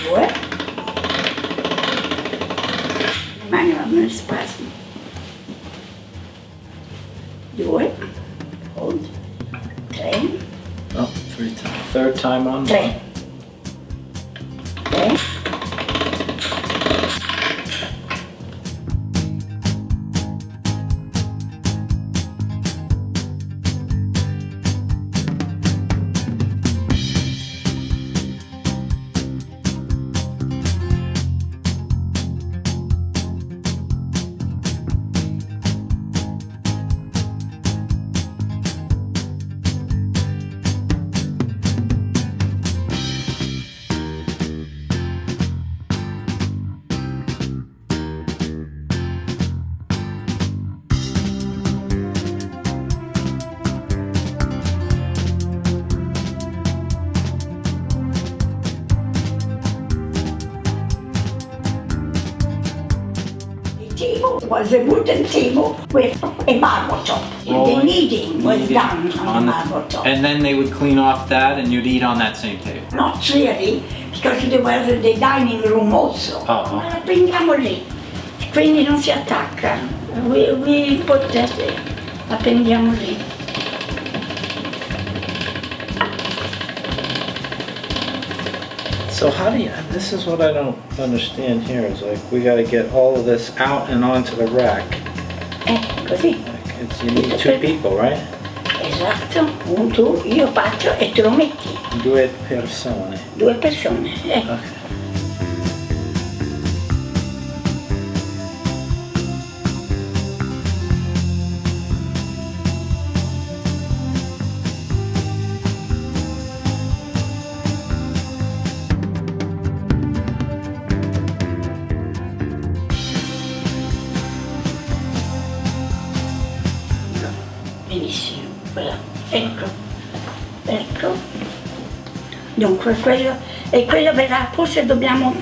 2, le mani vanno in spasmo, 2, hold, 3, Oh, 3 times. Third time on. 3, 3. Table was a wooden table with a marble top. The kneading was done on the marble top. And then they would clean off that and you'd eat on that same table? Not really, because there was the dining room also. Oh. Ma la prendiamo lì, quindi non si attacca. We put that there. La prendiamo lì. So how do you, this is what I don't understand here, is like we gotta get all of this out and onto the rack. Così. Like it's, you need 2 people, right? Esatto, tu, io faccio e tu lo metti. 2 persone. 2 persone, Okay. Benissimo, voilà. Ecco. Dunque quello verrà, forse dobbiamo